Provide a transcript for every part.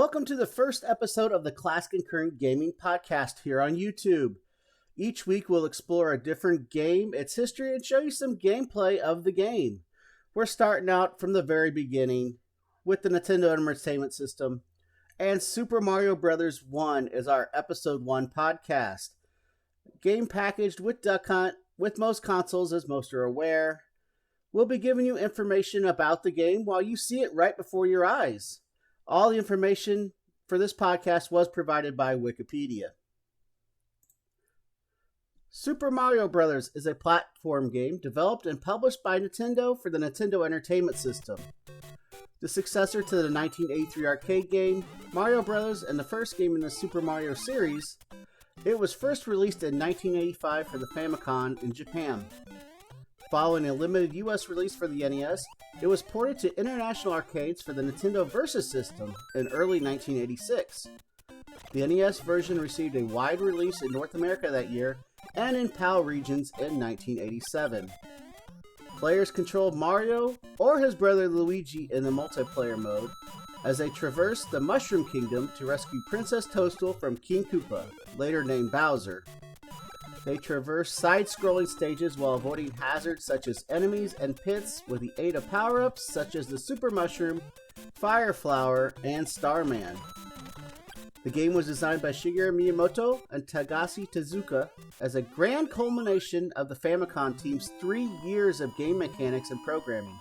Welcome to the first episode of the Classic and Current Gaming Podcast here on YouTube. Each week we'll explore a different game, its history, and show you some gameplay of the game. We're starting out from the very beginning with the Nintendo Entertainment System, and Super Mario Bros. 1 is our Episode 1 podcast. Game packaged with Duck Hunt with most consoles, as most are aware. We'll be giving you information about the game while you see it right before your eyes. All the information for this podcast was provided by Wikipedia. Super Mario Bros. Is a platform game developed and published by Nintendo for the Nintendo Entertainment System. The successor to the 1983 arcade game, Mario Bros. And the first game in the Super Mario series, it was first released in 1985 for the Famicom in Japan. Following a limited US release for the NES, it was ported to international arcades for the Nintendo Versus system in early 1986. The NES version received a wide release in North America that year and in PAL regions in 1987. Players controlled Mario or his brother Luigi in the multiplayer mode as they traversed the Mushroom Kingdom to rescue Princess Toadstool from King Koopa, later named Bowser. They traverse side-scrolling stages while avoiding hazards such as enemies and pits with the aid of power-ups such as the Super Mushroom, Fire Flower, and Starman. The game was designed by Shigeru Miyamoto and Takashi Tezuka as a grand culmination of the Famicom team's 3 years of game mechanics and programming,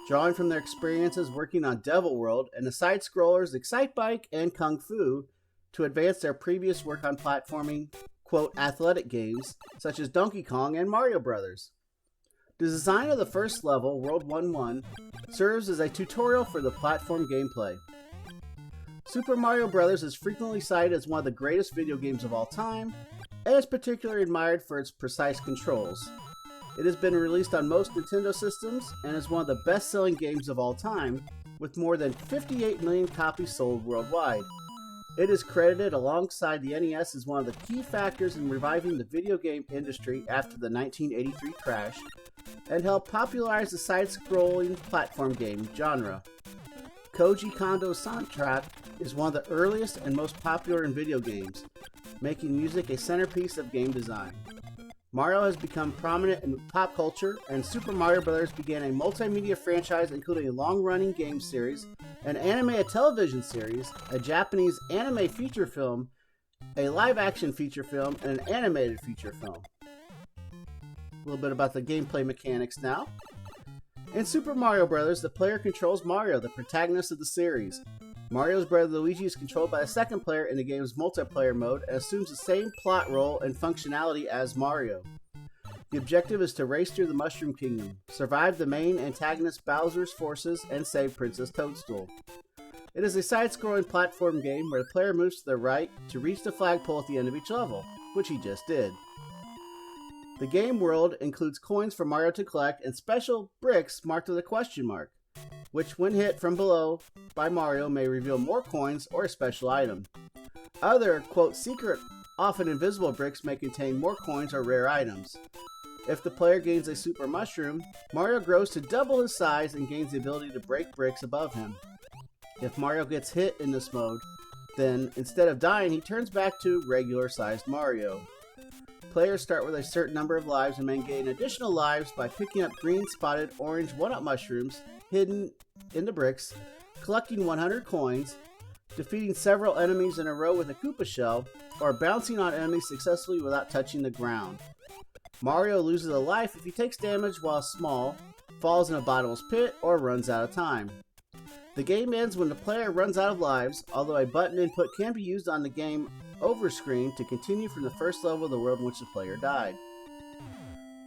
drawing from their experiences working on Devil World and the side-scrollers Excitebike and Kung Fu to advance their previous work on platforming quote, athletic games, such as Donkey Kong and Mario Bros. The design of the first level, World 1-1, serves as a tutorial for the platform gameplay. Super Mario Bros. Is frequently cited as one of the greatest video games of all time, and is particularly admired for its precise controls. It has been released on most Nintendo systems, and is one of the best-selling games of all time, with more than 58 million copies sold worldwide. It is credited alongside the NES as one of the key factors in reviving the video game industry after the 1983 crash, and helped popularize the side-scrolling platform game genre. Koji Kondo's soundtrack is one of the earliest and most popular in video games, making music a centerpiece of game design. Mario has become prominent in pop culture, and Super Mario Bros. Began a multimedia franchise including a long-running game series, an anime television series, a Japanese anime feature film, a live-action feature film, and an animated feature film. A little bit about the gameplay mechanics now. In Super Mario Bros., the player controls Mario, the protagonist of the series. Mario's brother Luigi is controlled by a second player in the game's multiplayer mode and assumes the same plot role and functionality as Mario. The objective is to race through the Mushroom Kingdom, survive the main antagonist Bowser's forces, and save Princess Toadstool. It is a side-scrolling platform game where the player moves to the right to reach the flagpole at the end of each level, which he just did. The game world includes coins for Mario to collect and special bricks marked with a question mark, which when hit from below by Mario may reveal more coins or a special item. Other, quote, secret, often invisible bricks may contain more coins or rare items. If the player gains a Super Mushroom, Mario grows to double his size and gains the ability to break bricks above him. If Mario gets hit in this mode, then instead of dying, he turns back to regular-sized Mario. Players start with a certain number of lives and may gain additional lives by picking up green, spotted, orange 1-up mushrooms hidden in the bricks, collecting 100 coins, defeating several enemies in a row with a Koopa shell, or bouncing on enemies successfully without touching the ground. Mario loses a life if he takes damage while small, falls in a bottomless pit, or runs out of time. The game ends when the player runs out of lives, although a button input can be used on the game over screen to continue from the first level of the world in which the player died.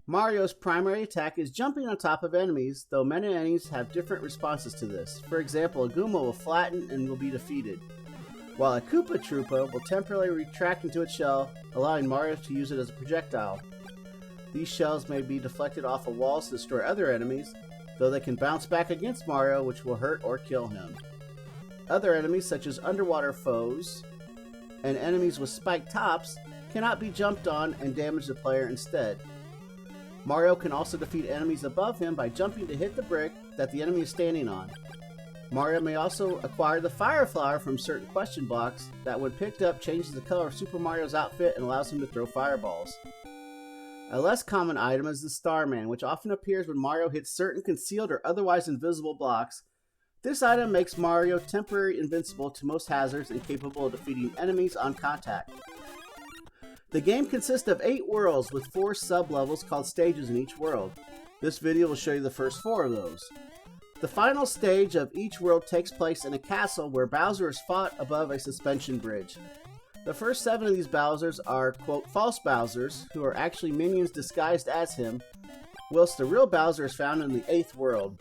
Mario's primary attack is jumping on top of enemies, though many enemies have different responses to this. For example, a Goomba will flatten and will be defeated, while a Koopa Troopa will temporarily retract into its shell, allowing Mario to use it as a projectile. These shells may be deflected off of walls to destroy other enemies, though they can bounce back against Mario, which will hurt or kill him. Other enemies, such as underwater foes and enemies with spiked tops, cannot be jumped on and damage the player instead. Mario can also defeat enemies above him by jumping to hit the brick that the enemy is standing on. Mario may also acquire the Fire Flower from certain question blocks that, when picked up, changes the color of Super Mario's outfit and allows him to throw fireballs. A less common item is the Starman, which often appears when Mario hits certain concealed or otherwise invisible blocks. This item makes Mario temporarily invincible to most hazards and capable of defeating enemies on contact. The game consists of 8 worlds with 4 sub-levels called stages in each world. This video will show you the first 4 of those. The final stage of each world takes place in a castle where Bowser is fought above a suspension bridge. The first 7 of these Bowsers are, quote, false Bowsers, who are actually minions disguised as him, whilst the real Bowser is found in the 8th world.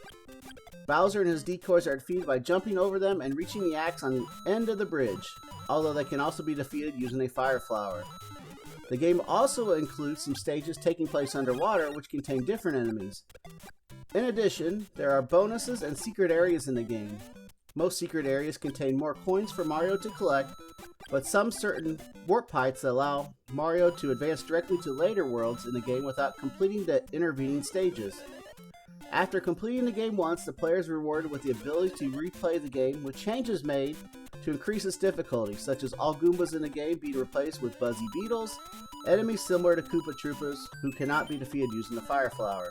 Bowser and his decoys are defeated by jumping over them and reaching the axe on the end of the bridge, although they can also be defeated using a Fire Flower. The game also includes some stages taking place underwater, which contain different enemies. In addition, there are bonuses and secret areas in the game. Most secret areas contain more coins for Mario to collect, but some certain warp heights allow Mario to advance directly to later worlds in the game without completing the intervening stages. After completing the game once, the player is rewarded with the ability to replay the game with changes made to increase its difficulty, such as all Goombas in the game being replaced with Buzzy Beetles, enemies similar to Koopa Troopas who cannot be defeated using the Fire Flower.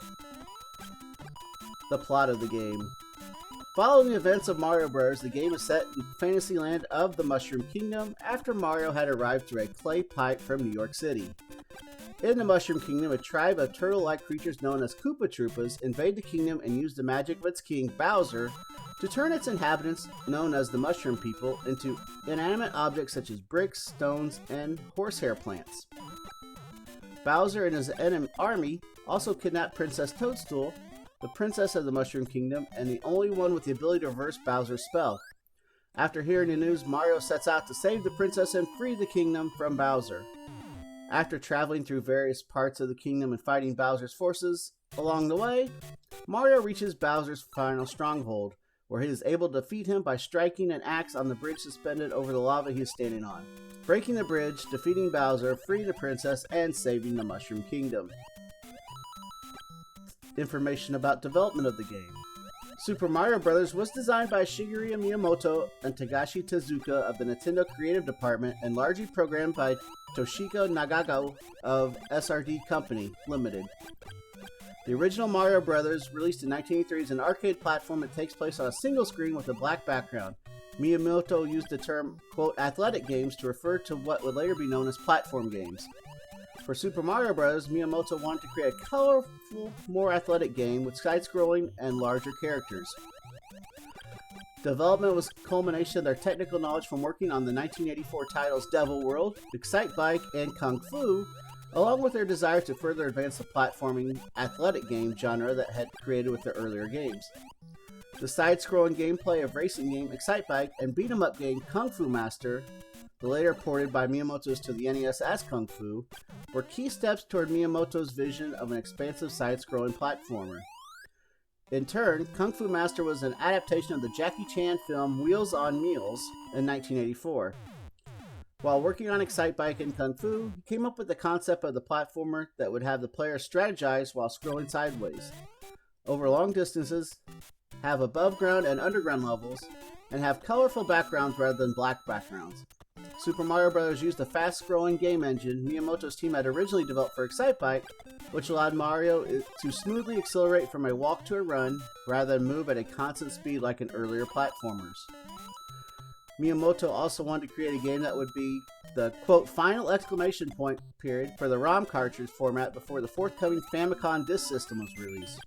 The plot of the game. Following the events of Mario Bros., the game is set in Fantasyland of the Mushroom Kingdom after Mario had arrived through a clay pipe from New York City. In the Mushroom Kingdom, a tribe of turtle-like creatures known as Koopa Troopas invade the kingdom and use the magic of its king, Bowser, to turn its inhabitants, known as the Mushroom People, into inanimate objects such as bricks, stones, and horsehair plants. Bowser and his army also kidnap Princess Toadstool, the princess of the Mushroom Kingdom, and the only one with the ability to reverse Bowser's spell. After hearing the news, Mario sets out to save the princess and free the kingdom from Bowser. After traveling through various parts of the kingdom and fighting Bowser's forces along the way, Mario reaches Bowser's final stronghold, where he is able to defeat him by striking an axe on the bridge suspended over the lava he is standing on, breaking the bridge, defeating Bowser, freeing the princess, and saving the Mushroom Kingdom. Information about development of the game. Super Mario Bros. Was designed by Shigeru Miyamoto and Takashi Tezuka of the Nintendo Creative Department and largely programmed by Toshiko Nagago of SRD Company Limited. The original Mario Bros., released in 1983, is an arcade platform that takes place on a single screen with a black background. Miyamoto used the term, quote, athletic games to refer to what would later be known as platform games. For Super Mario Bros., Miyamoto wanted to create a colorful, more athletic game with side-scrolling and larger characters. Development was a culmination of their technical knowledge from working on the 1984 titles Devil World, Excitebike, and Kung Fu, along with their desire to further advance the platforming athletic game genre that had created with their earlier games. The side-scrolling gameplay of racing game Excitebike and beat-em-up game Kung Fu Master, the later ported by Miyamoto's to the NES as Kung Fu, were key steps toward Miyamoto's vision of an expansive side-scrolling platformer. In turn, Kung Fu Master was an adaptation of the Jackie Chan film Wheels on Meals in 1984. While working on Excitebike and Kung Fu, he came up with the concept of the platformer that would have the player strategize while scrolling sideways, over long distances, have above-ground and underground levels, and have colorful backgrounds rather than black backgrounds. Super Mario Bros. Used the fast-scrolling game engine Miyamoto's team had originally developed for Excitebike, which allowed Mario to smoothly accelerate from a walk to a run, rather than move at a constant speed like in earlier platformers. Miyamoto also wanted to create a game that would be the, quote, final exclamation point period for the ROM cartridge format before the forthcoming Famicom Disk System was released.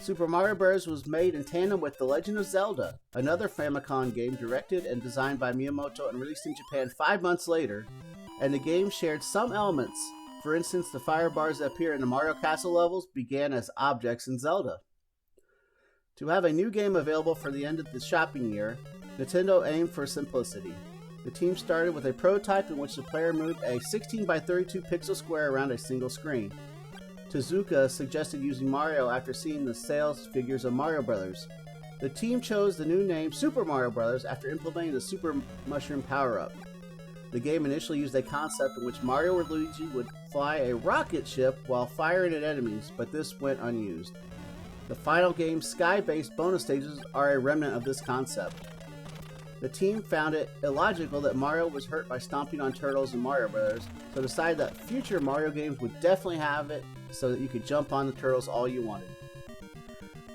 Super Mario Bros. Was made in tandem with The Legend of Zelda, another Famicom game directed and designed by Miyamoto and released in Japan 5 months later, and the game shared some elements. For instance, the fire bars that appear in the Mario Castle levels began as objects in Zelda. To have a new game available for the end of the shopping year, Nintendo aimed for simplicity. The team started with a prototype in which the player moved a 16 by 32 pixel square around a single screen. Tezuka suggested using Mario after seeing the sales figures of Mario Bros. The team chose the new name Super Mario Bros. After implementing the Super Mushroom power-up. The game initially used a concept in which Mario or Luigi would fly a rocket ship while firing at enemies, but this went unused. The final game's sky-based bonus stages are a remnant of this concept. The team found it illogical that Mario was hurt by stomping on turtles in Mario Bros., so decided that future Mario games would definitely have it so that you could jump on the turtles all you wanted.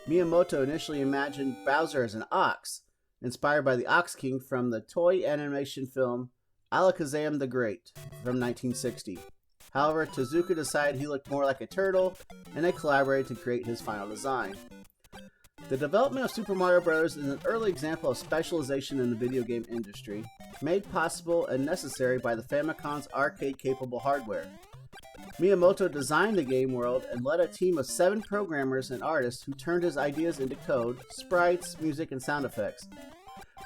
Miyamoto initially imagined Bowser as an ox, inspired by the Ox King from the toy animation film Alakazam the Great from 1960. However, Tezuka decided he looked more like a turtle, and they collaborated to create his final design. The development of Super Mario Bros. Is an early example of specialization in the video game industry, made possible and necessary by the Famicom's arcade-capable hardware. Miyamoto designed the game world and led a team of 7 programmers and artists who turned his ideas into code, sprites, music, and sound effects.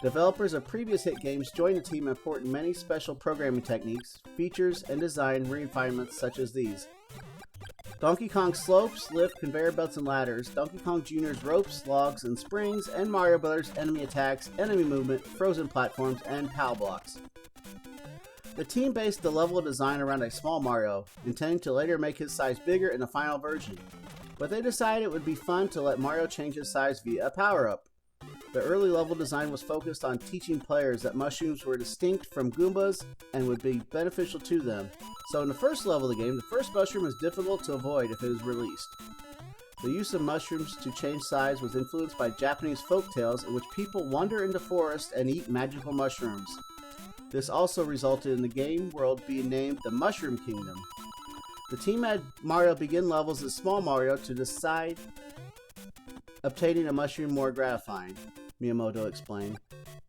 Developers of previous hit games joined the team and ported many special programming techniques, features, and design refinements such as these: Donkey Kong slopes, lift, conveyor belts, and ladders, Donkey Kong Jr.'s ropes, logs, and springs, and Mario Bros. Enemy attacks, enemy movement, frozen platforms, and POW blocks. The team based the level design around a small Mario, intending to later make his size bigger in the final version, but they decided it would be fun to let Mario change his size via a power-up. The early level design was focused on teaching players that mushrooms were distinct from Goombas and would be beneficial to them. So in the first level of the game, the first mushroom is difficult to avoid if it is released. The use of mushrooms to change size was influenced by Japanese folktales in which people wander into forests and eat magical mushrooms. This also resulted in the game world being named the Mushroom Kingdom. The team had Mario begin levels as Small Mario to decide obtaining a mushroom more gratifying, Miyamoto explained.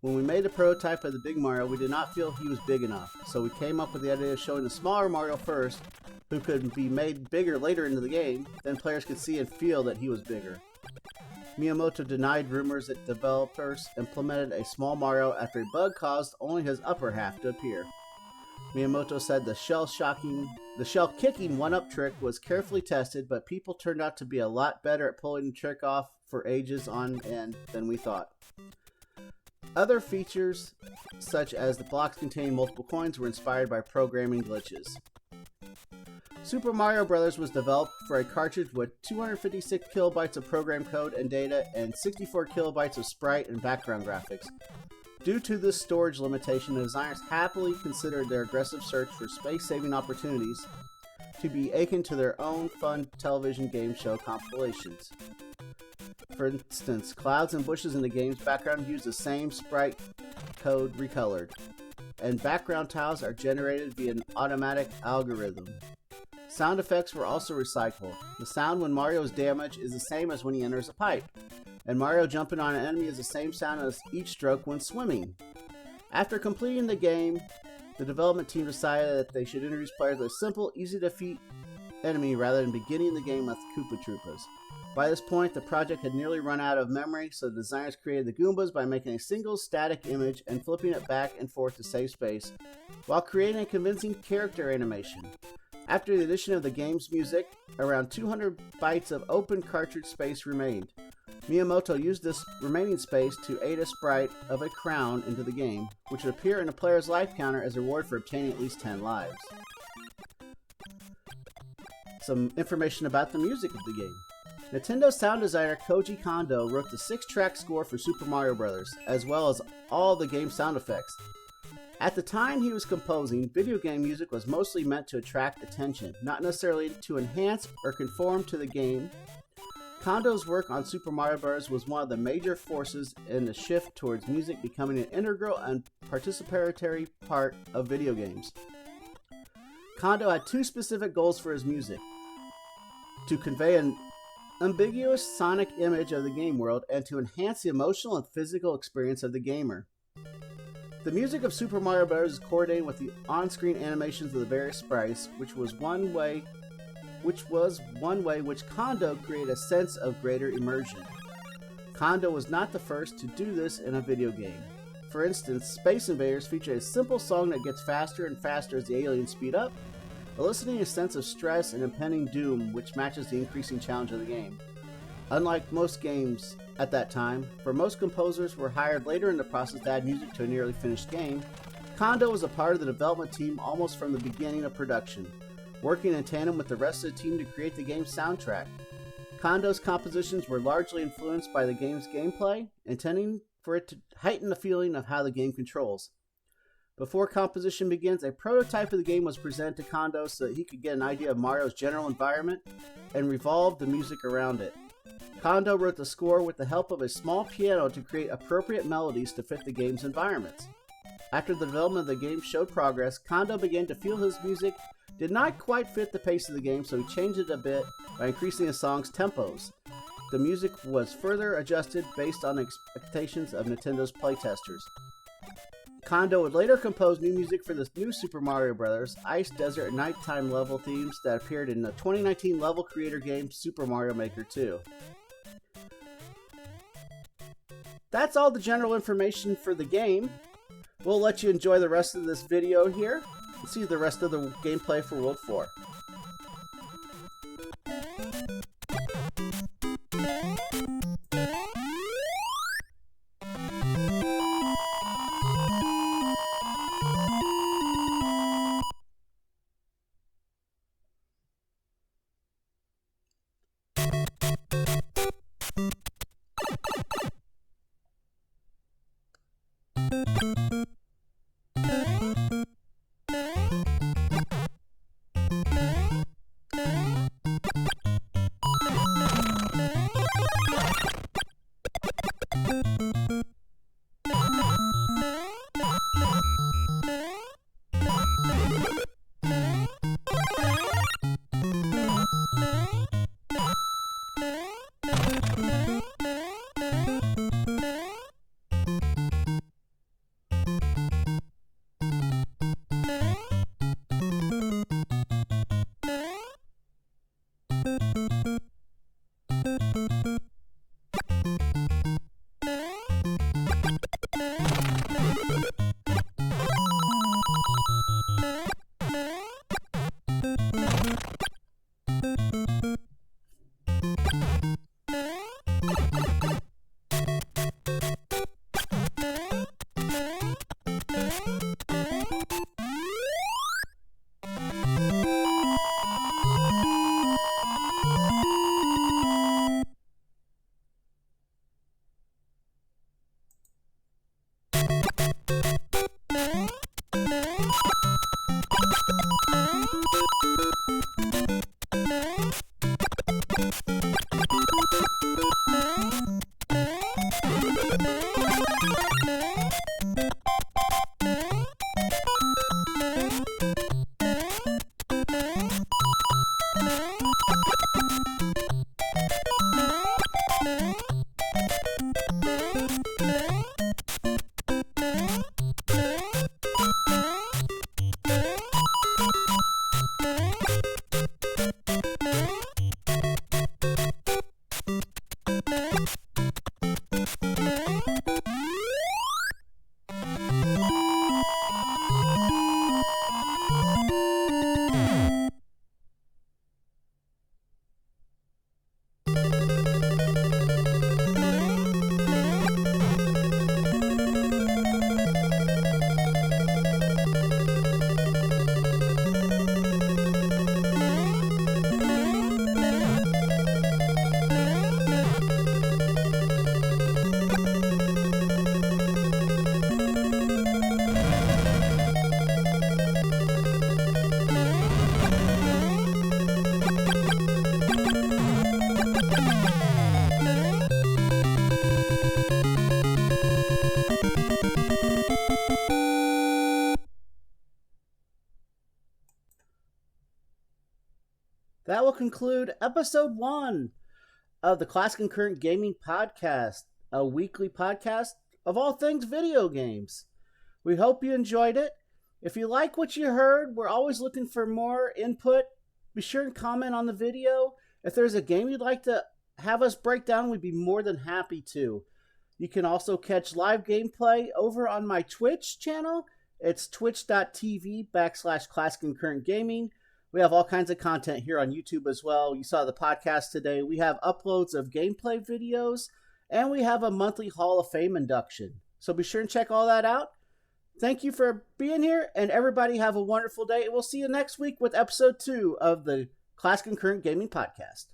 When we made the prototype of the Big Mario, we did not feel he was big enough, so we came up with the idea of showing the smaller Mario first, who could be made bigger later into the game, then players could see and feel that he was bigger. Miyamoto denied rumors that developers implemented a small Mario after a bug caused only his upper half to appear. Miyamoto said the shell-kicking one-up trick was carefully tested, but people turned out to be a lot better at pulling the trick off for ages on end than we thought. Other features, such as the blocks containing multiple coins, were inspired by programming glitches. Super Mario Bros. Was developed for a cartridge with 256 kilobytes of program code and data and 64 kilobytes of sprite and background graphics. Due to this storage limitation, the designers happily considered their aggressive search for space-saving opportunities to be akin to their own fun television game show compilations. For instance, clouds and bushes in the game's background use the same sprite code recolored, and background tiles are generated via an automatic algorithm. Sound effects were also recycled. The sound when Mario is damaged is the same as when he enters a pipe, and Mario jumping on an enemy is the same sound as each stroke when swimming. After completing the game, the development team decided that they should introduce players with a simple, easy-to-defeat enemy rather than beginning the game with Koopa Troopas. By this point, the project had nearly run out of memory, so the designers created the Goombas by making a single static image and flipping it back and forth to save space, while creating a convincing character animation. After the addition of the game's music, around 200 bytes of open cartridge space remained. Miyamoto used this remaining space to add a sprite of a crown into the game, which would appear in a player's life counter as a reward for obtaining at least 10 lives. Some information about the music of the game. Nintendo sound designer Koji Kondo wrote the 6-track score for Super Mario Bros., as well as all the game sound effects. At the time he was composing, video game music was mostly meant to attract attention, not necessarily to enhance or conform to the game. Kondo's work on Super Mario Bros. Was one of the major forces in the shift towards music becoming an integral and participatory part of video games. Kondo had 2 specific goals for his music: to convey an ambiguous sonic image of the game world and to enhance the emotional and physical experience of the gamer. The music of Super Mario Bros. Is coordinated with the on-screen animations of the various sprites, which was one way which Kondo created a sense of greater immersion. Kondo was not the first to do this in a video game. For instance, Space Invaders featured a simple song that gets faster and faster as the aliens speed up, eliciting a sense of stress and impending doom which matches the increasing challenge of the game. Unlike most games at that time, for most composers were hired later in the process to add music to a nearly finished game, Kondo was a part of the development team almost from the beginning of production, working in tandem with the rest of the team to create the game's soundtrack. Kondo's compositions were largely influenced by the game's gameplay, intending for it to heighten the feeling of how the game controls. Before composition begins, a prototype of the game was presented to Kondo so that he could get an idea of Mario's general environment and revolve the music around it. Kondo wrote the score with the help of a small piano to create appropriate melodies to fit the game's environments. After the development of the game showed progress, Kondo began to feel his music did not quite fit the pace of the game, so he changed it a bit by increasing the song's tempos. The music was further adjusted based on expectations of Nintendo's playtesters. Kondo would later compose new music for the new Super Mario Bros. Ice, Desert, and Nighttime level themes that appeared in the 2019 level creator game Super Mario Maker 2. That's all the general information for the game. We'll let you enjoy the rest of this video here and see the rest of the gameplay for World 4. That will conclude episode 1 of the Classic and Current Gaming Podcast, a weekly podcast of all things video games. We hope you enjoyed it. If you like what you heard, we're always looking for more input. Be sure and comment on the video. If there's a game you'd like to have us break down, we'd be more than happy to. You can also catch live gameplay over on my Twitch channel. It's twitch.tv/Classic and Current Gaming. We have all kinds of content here on YouTube as well. You saw the podcast today. We have uploads of gameplay videos, and we have a monthly Hall of Fame induction. So be sure and check all that out. Thank you for being here, and everybody have a wonderful day. We'll see you next week with episode 2 of the Classic and Current Gaming Podcast.